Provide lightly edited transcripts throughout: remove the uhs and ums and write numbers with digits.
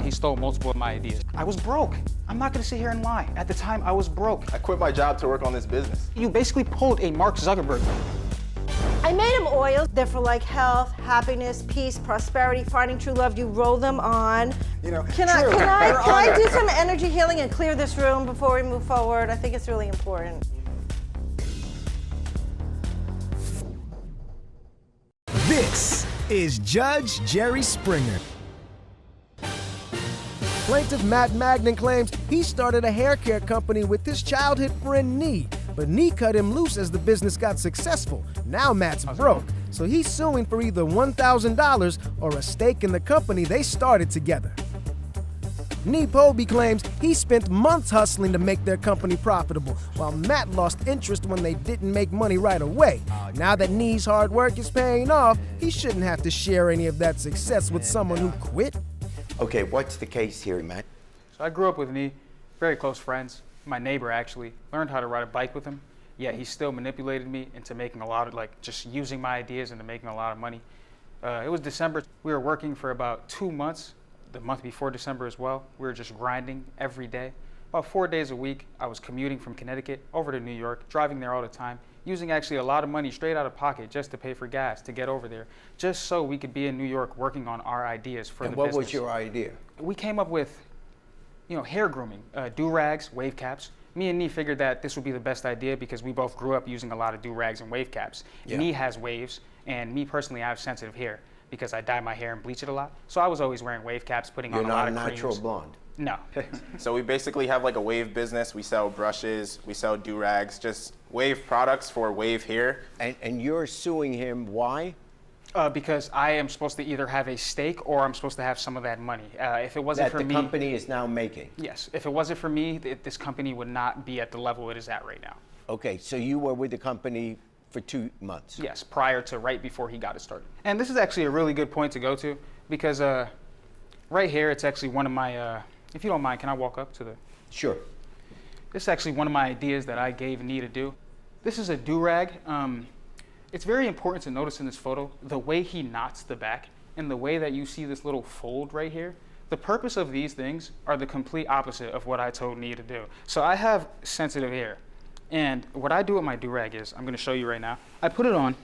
He stole multiple of my ideas. I was broke. I'm not gonna sit here and lie. At the time, I was broke. I quit my job to work on this business. You basically pulled a Mark Zuckerberg. I made them oils. They're for like health, happiness, peace, prosperity, finding true love. You roll them on. You know, Can I do some energy healing and clear this room before we move forward? I think it's really important. This is Judge Jerry Springer. Plaintiff Matt Magnan claims he started a hair care company with his childhood friend Nee, but Nee cut him loose as the business got successful. Now Matt's broke, so he's suing for either $1,000 or a stake in the company they started together. Nee Poby claims he spent months hustling to make their company profitable, while Matt lost interest when they didn't make money right away. Now that Nee's hard work is paying off, he shouldn't have to share any of that success with someone who quit. Okay, what's the case here, Matt? So I grew up with Nee, very close friends. My neighbor actually learned how to ride a bike with him, yet he still manipulated me into making a lot of, just using my ideas into making a lot of money. It was December. We were working for about 2 months, the month before December as well. We were just grinding every day. About 4 days a week, I was commuting from Connecticut over to New York, driving there all the time, using actually a lot of money straight out of pocket just to pay for gas to get over there, just so we could be in New York working on our ideas for the business. And what was your idea? We came up with, hair grooming, do-rags, wave caps. Me and Nee figured that this would be the best idea because we both grew up using a lot of do-rags and wave caps. Yeah. Nee has waves, and me personally, I have sensitive hair because I dye my hair and bleach it a lot. So I was always wearing wave caps, putting on a lot of creams. You're not a natural blonde? No. So we basically have like a wave business. We sell brushes, we sell do-rags, just wave products for wave hair. And you're suing him, why? Because I am supposed to either have a stake or I'm supposed to have some of that money. If it wasn't for me... That the company is now making? Yes. If it wasn't for me, this company would not be at the level it is at right now. Okay, so you were with the company for 2 months? Yes, right before he got it started. And this is actually a really good point to go to because right here, it's actually one of my... if you don't mind, can I walk up to the... Sure. This is actually one of my ideas that I gave Nee to do. This is a do-rag. It's very important to notice in this photo the way he knots the back and the way that you see this little fold right here. The purpose of these things are the complete opposite of what I told Nee to do. So I have sensitive hair, and what I do with my do-rag is, I'm gonna show you right now. I put it on,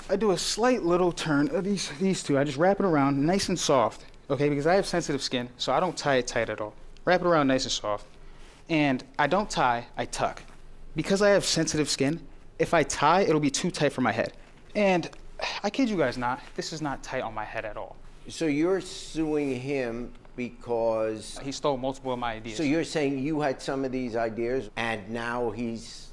I do a slight little turn of these two. I just wrap it around nice and soft, okay, because I have sensitive skin, so I don't tie it tight at all. Wrap it around nice and soft. And I don't tie, I tuck. Because I have sensitive skin, if I tie, it'll be too tight for my head. And I kid you guys not, this is not tight on my head at all. So you're suing him because... He stole multiple of my ideas. So you're saying you had some of these ideas and now he's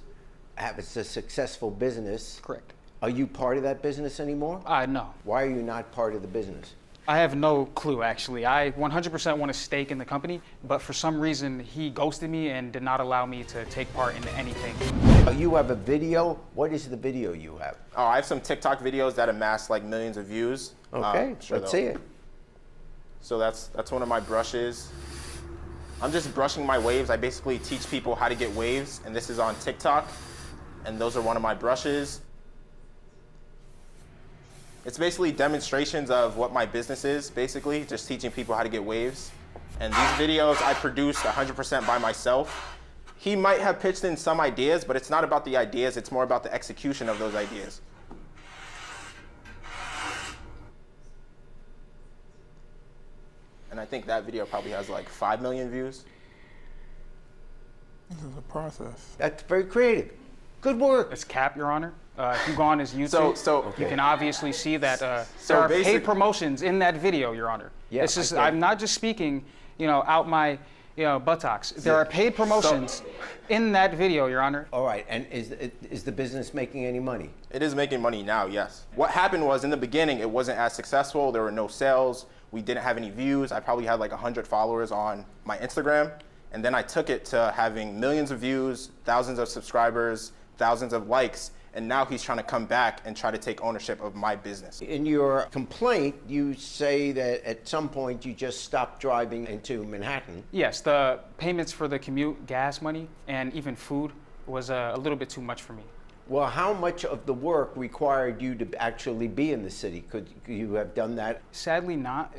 a successful business. Correct. Are you part of that business anymore? No. Why are you not part of the business? I have no clue, actually. I 100% want a stake in the company, but for some reason, he ghosted me and did not allow me to take part in anything. You have a video? What is the video you have? Oh, I have some TikTok videos that amass like millions of views. Okay, let's see it. So that's one of my brushes. I'm just brushing my waves. I basically teach people how to get waves, and this is on TikTok, and those are one of my brushes. It's basically demonstrations of what my business is, basically, just teaching people how to get waves. And these videos I produced 100% by myself. He might have pitched in some ideas, but it's not about the ideas, it's more about the execution of those ideas. And I think that video probably has like 5 million views. This is a process. That's very creative. Good work. It's Cap, Your Honor. If you go on his YouTube, you can obviously see that there are paid promotions in that video, Your Honor. Yeah, this is, I'm not just speaking, out my buttocks. There are paid promotions in that video, Your Honor. All right, and is the business making any money? It is making money now, yes. What happened was in the beginning, it wasn't as successful. There were no sales. We didn't have any views. I probably had like 100 followers on my Instagram. And then I took it to having millions of views, thousands of subscribers, thousands of likes. And now he's trying to come back and try to take ownership of my business. In your complaint, you say that at some point you just stopped driving into Manhattan. Yes, the payments for the commute, gas money, and even food was a little bit too much for me. Well, how much of the work required you to actually be in the city? Could you have done that? Sadly not.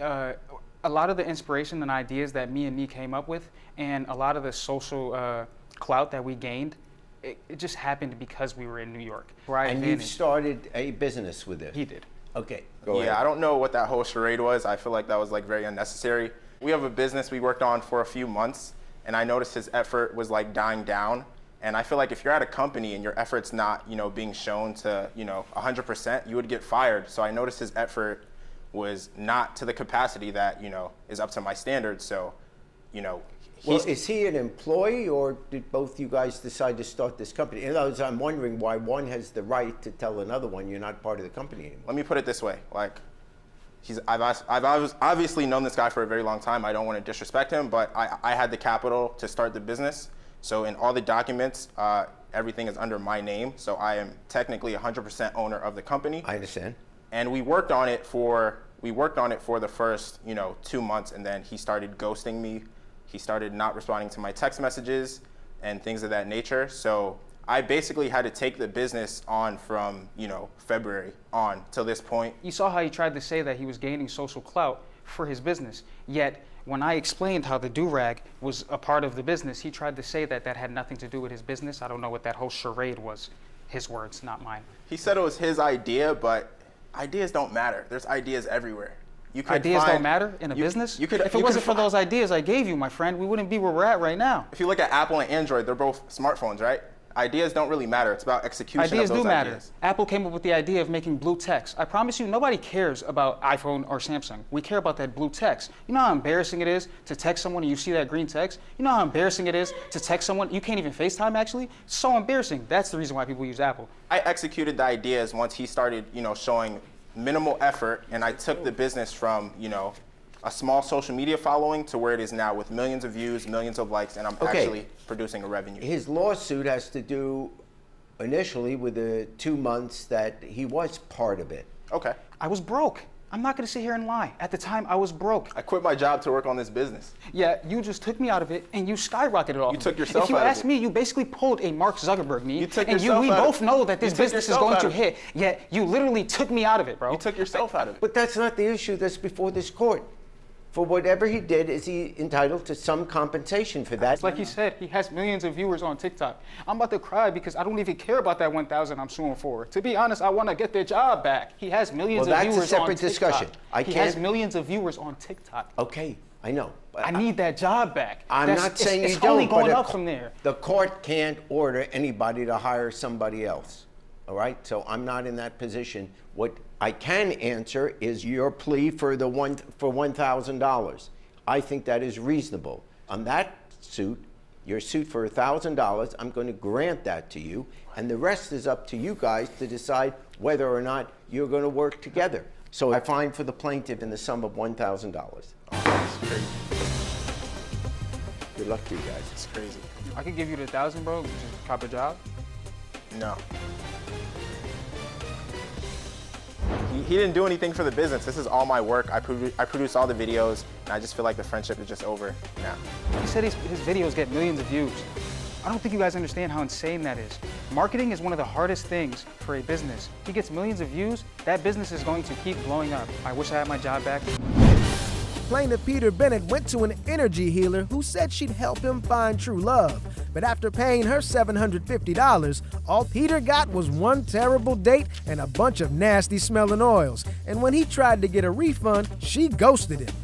A lot of the inspiration and ideas that me and Nee came up with, and a lot of the social clout that we gained, it just happened because we were in New York. And you started a business with this? He did. Okay, go ahead. Yeah, I don't know what that whole charade was. I feel like that was like very unnecessary. We have a business we worked on for a few months, and I noticed his effort was like dying down. And I feel like if you're at a company and your effort's not, being shown to, 100%, you would get fired. So I noticed his effort was not to the capacity that, is up to my standards. So, well, is he an employee, or did both you guys decide to start this company? In other words, I'm wondering why one has the right to tell another one you're not part of the company anymore. Let me put it this way. Like, I've obviously known this guy for a very long time. I don't want to disrespect him, but I had the capital to start the business. So in all the documents, everything is under my name. So I am technically 100% owner of the company. I understand. And we worked on it for the first, 2 months, and then he started ghosting me. He started not responding to my text messages and things of that nature. So I basically had to take the business on from, February on till this point. You saw how he tried to say that he was gaining social clout for his business. Yet, when I explained how the do-rag was a part of the business, he tried to say that that had nothing to do with his business. I don't know what that whole charade was. His words, not mine. He said it was his idea, but ideas don't matter. There's ideas everywhere. Ideas don't matter in a business? If it wasn't for those ideas I gave you, my friend, we wouldn't be where we're at right now. If you look at Apple and Android, they're both smartphones, right? Ideas don't really matter. It's about execution of those ideas. Ideas do matter. Apple came up with the idea of making blue text. I promise you, nobody cares about iPhone or Samsung. We care about that blue text. You know how embarrassing it is to text someone and you see that green text? You know how embarrassing it is to text someone, you can't even FaceTime actually? It's so embarrassing. That's the reason why people use Apple. I executed the ideas once he started, showing minimal effort, and I took the business from, a small social media following to where it is now with millions of views, millions of likes, and I'm actually producing a revenue. His lawsuit has to do initially with the 2 months that he was part of it. Okay. I was broke. I'm not going to sit here and lie. At the time, I was broke. I quit my job to work on this business. Yeah, you just took me out of it and you skyrocketed off. You took yourself out of it. If you ask me, you basically pulled a Mark Zuckerberg me. You took and yourself we out both know that this business is going to hit. it. Yet you literally took me out of it, bro. You took yourself out of it. But that's not the issue that's before this court. For whatever he did, is he entitled to some compensation for that? It's like he said, he has millions of viewers on TikTok. I'm about to cry because I don't even care about that 1,000 I'm suing for. To be honest, I want to get their job back. He has millions of viewers on TikTok. Well, that's a separate discussion. He has millions of viewers on TikTok. Okay, I know. But I need that job back. I'm not saying you don't. It's only going up from there. The court can't order anybody to hire somebody else. All right? So I'm not in that position. What I can answer is your plea for $1,000. I think that is reasonable. On that suit, your suit for $1,000, I'm going to grant that to you, and the rest is up to you guys to decide whether or not you're going to work together. So I fine for the plaintiff in the sum of $1,000. Oh, that's crazy. Good luck to you guys. It's crazy. I could give you the 1,000, bro. Just cop a job. No. He didn't do anything for the business. This is all my work. I produce all the videos, and I just feel like the friendship is just over now. He said his videos get millions of views. I don't think you guys understand how insane that is. Marketing is one of the hardest things for a business. He gets millions of views, that business is going to keep blowing up. I wish I had my job back. Plaintiff Peter Bennett went to an energy healer who said she'd help him find true love. But after paying her $750, all Peter got was one terrible date and a bunch of nasty smelling oils. And when he tried to get a refund, she ghosted him.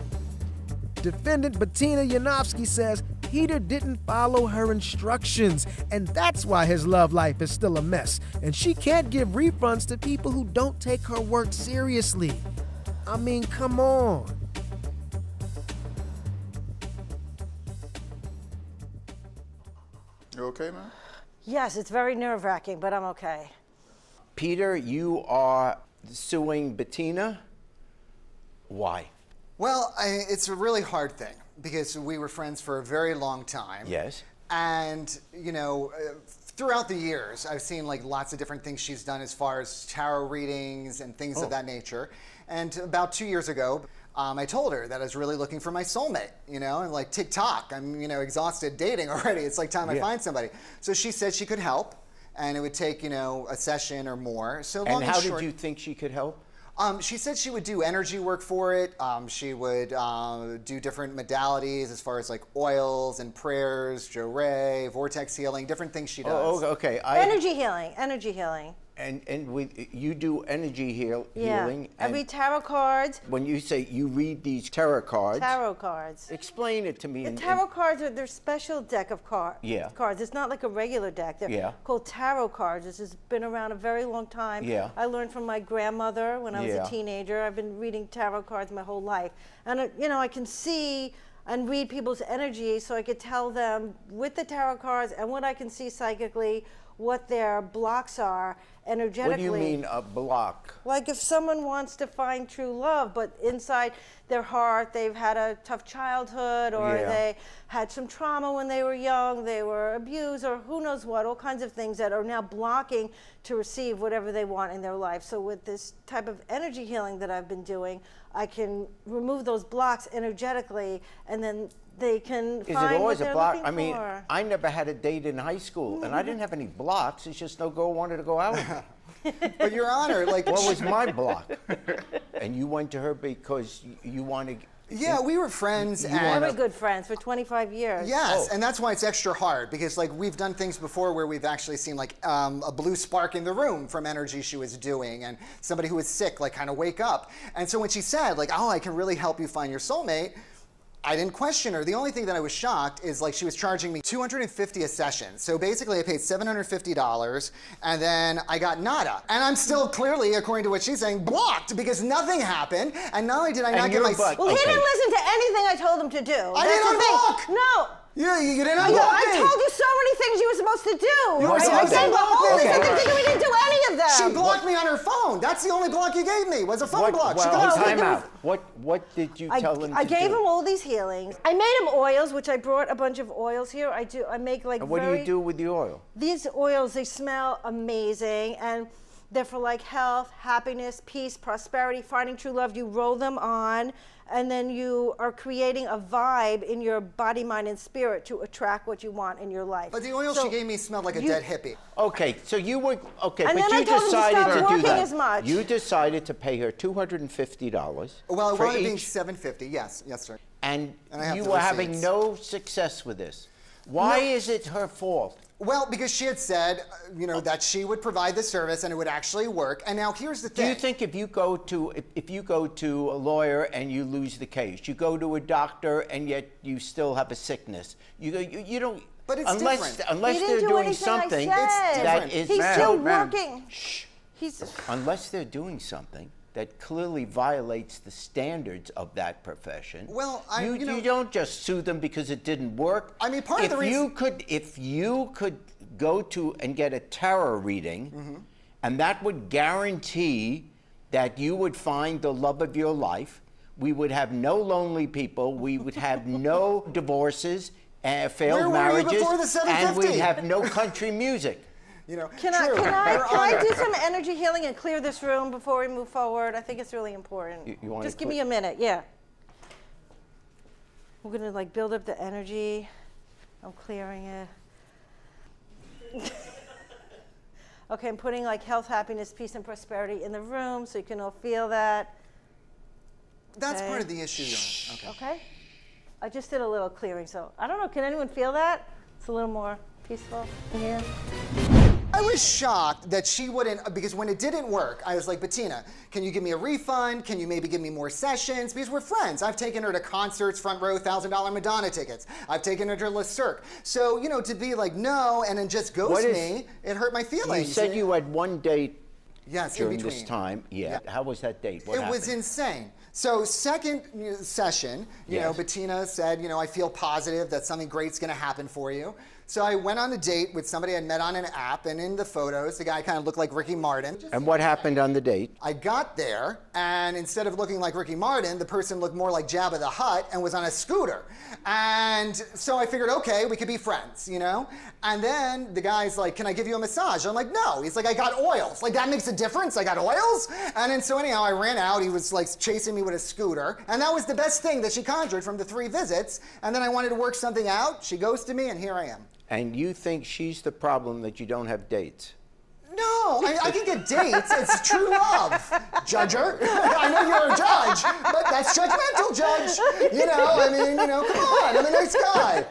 Defendant Bettina Yanofsky says Peter didn't follow her instructions, and that's why his love life is still a mess. And she can't give refunds to people who don't take her work seriously. I mean, come on. You okay, man? Yes, it's very nerve-wracking, but I'm okay. Peter, you are suing Bettina. Why? Well, it's a really hard thing because we were friends for a very long time. Yes. And, throughout the years, I've seen like lots of different things she's done as far as tarot readings and things of that nature. And about 2 years ago, I told her that I was really looking for my soulmate, and like TikTok, I'm, exhausted dating already. It's like time I find somebody. So she said she could help, and it would take, a session or more. So long and how short, did you think she could help? She said she would do energy work for it. She would do different modalities as far as like oils and prayers, Joré, vortex healing, different things she does. Oh, okay. Energy healing, energy healing. And you do energy healing. Yeah. I read tarot cards. When you say you read these tarot cards. Tarot cards. Explain it to me. The tarot cards are their special deck of cards. It's not like a regular deck. They're called tarot cards. This has been around a very long time. Yeah. I learned from my grandmother when I was a teenager. I've been reading tarot cards my whole life. And, you know, I can see and read people's energy, so I could tell them with the tarot cards and what I can see psychically what their blocks are energetically. What do you mean a block? Like if someone wants to find true love, but inside their heart they've had a tough childhood, or they had some trauma when they were young, they were abused, or who knows what, all kinds of things that are now blocking to receive whatever they want in their life. So with this type of energy healing that I've been doing, I can remove those blocks energetically, and then they can find what they're looking for. Is it always a block? I mean, I never had a date in high school, and I didn't have any blocks. It's just no girl wanted to go out with me. But Your Honor, like... What was my block? And you went to her because you wanted... Yeah, we were friends. Very good friends for 25 years. Yes, and that's why it's extra hard, because like we've done things before where we've actually seen like a blue spark in the room from energy she was doing, and somebody who was sick like kind of wake up. And so when she said like, oh, I can really help you find your soulmate, I didn't question her. The only thing that I was shocked is like she was charging me $250 a session. So basically I paid $750 and then I got nada. And I'm still clearly, according to what she's saying, blocked because nothing happened. And not only did I not get my... Well, he didn't listen to anything I told him to do. I didn't unblock! No. Yeah, you didn't unblock me. I told you so many things you were supposed to do. You were supposed to block me. We didn't do any of them. She blocked me on her phone. That's the only block you gave me, was a phone block. Well, time out. What did you tell him to do? I gave him all these healings. I made him oils, which I brought a bunch of oils here. I make like and what do you do with the oil? These oils, they smell amazing, and they're for like health, happiness, peace, prosperity, finding true love. You roll them on, and then you are creating a vibe in your body, mind, and spirit to attract what you want in your life. But the oil she gave me smelled like a dead hippie. Okay, so you were, and but then you I told decided him to stop do working that. as much. You decided to pay her $250 Well, it for wound up being each, $750, yes, sir. and I have you the were having receipts. no success with this. Why is it her fault? Well, because she had said, you know, that she would provide the service and it would actually work. And now here's the thing. Do you think if you go to a lawyer and you lose the case, you go to a doctor and yet you still have a sickness, you don't. But it's unless different. they're doing something that is He's still working. Shh. Unless they're doing something that clearly violates the standards of that profession. Well, you don't just sue them because it didn't work. I mean, part of the reason... If you could go to and get a tarot reading, and that would guarantee that you would find the love of your life, we would have no lonely people, we would have no divorces, failed marriages, Where were you before the and $750? we'd have no country music. You know, Can I do some energy healing and clear this room before we move forward? I think it's really important. You want Just give me a minute, yeah. We're gonna like build up the energy. I'm clearing it. Okay, I'm putting like health, happiness, peace, and prosperity in the room so you can all feel that. That's part of the issue, Your Honor. Okay. I just did a little clearing, so I don't know, can anyone feel that? It's a little more peaceful in here. I was shocked that she wouldn't, because when it didn't work, I was like, Bettina, can you give me a refund? Can you maybe give me more sessions? Because we're friends. I've taken her to concerts, front row, $1,000 Madonna tickets. I've taken her to Le Cirque. So, you know, to be like, no, and then just ghost me, it hurt my feelings. You said you had one date during in this time. Yeah. How was that date? What happened? It was insane. So second session, you know, Bettina said, you know, I feel positive that something great's going to happen for you. So I went on a date with somebody I met on an app, and in the photos, the guy kind of looked like Ricky Martin. And what happened on the date? I got there, and instead of looking like Ricky Martin, the person looked more like Jabba the Hutt and was on a scooter. And so I figured, okay, we could be friends, you know? And then the guy's like, can I give you a massage? I'm like, no. He's like, I got oils. Like, that makes a difference? I got oils? And then so anyhow, I ran out. He was like chasing me with a scooter. And that was the best thing that she conjured from the 3 visits. And then I wanted to work something out. She ghosted me, and here I am. And you think she's the problem that you don't have dates? No, I can get dates. It's true love, judger. I know you're a judge, but that's judgmental, Judge. You know, I mean, you know, come on, I'm a nice guy.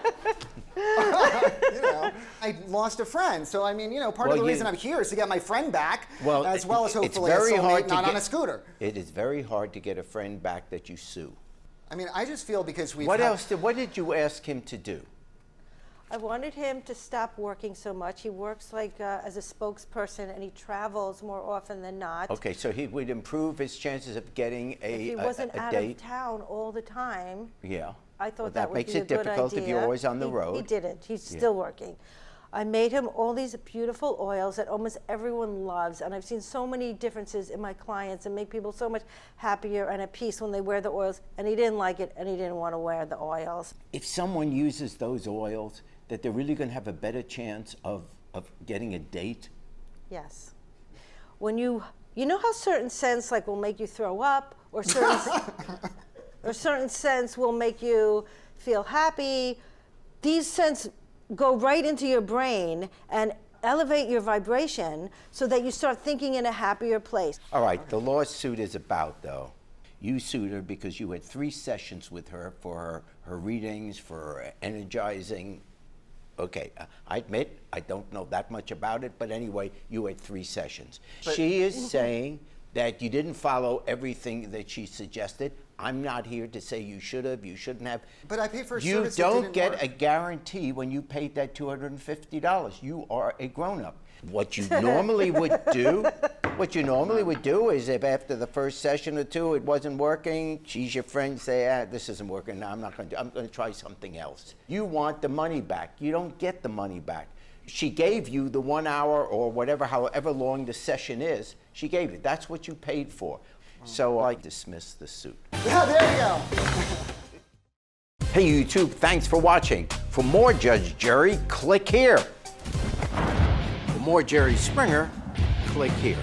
You know, I lost a friend, so I mean, you know, part of the reason I'm here is to get my friend back, as well as hopefully a soulmate not on a scooter. It is very hard to get a friend back that you sue. I mean, I just feel because we've. What did you ask him to do? I wanted him to stop working so much. He works like as a spokesperson, and he travels more often than not. Okay, so he would improve his chances of getting a date. If he wasn't out of town all the time. Yeah. I thought that would makes be a it good difficult idea. if you're always on the road. He didn't. He's still working. I made him all these beautiful oils that almost everyone loves, and I've seen so many differences in my clients and make people so much happier and at peace when they wear the oils, and he didn't like it, and he didn't want to wear the oils. If someone uses those oils, that they're really going to have a better chance of getting a date? Yes. When you know how certain scents like will make you throw up, or certain scents will make you feel happy. These scents go right into your brain and elevate your vibration so that you start thinking in a happier place. All right, the lawsuit is about, though, you sued her because you had 3 sessions with her for her readings, for energizing. Okay, I admit I don't know that much about it, but anyway, you had 3 sessions. She is saying that you didn't follow everything that she suggested. I'm not here to say you should have, you shouldn't have. But I paid for a You service that don't didn't get work. a guarantee when you paid that $250. You are a grown-up. What you normally would do, is if after the first session or 2 it wasn't working, she's your friend, say, this isn't working, no, I'm going to try something else. You want the money back. You don't get the money back. She gave you the 1 hour or whatever, however long the session is, she gave you. That's what you paid for. So I dismiss the suit. Yeah, there you go. Hey YouTube, thanks for watching. For more Judge Jerry, click here. For more Jerry Springer, click here.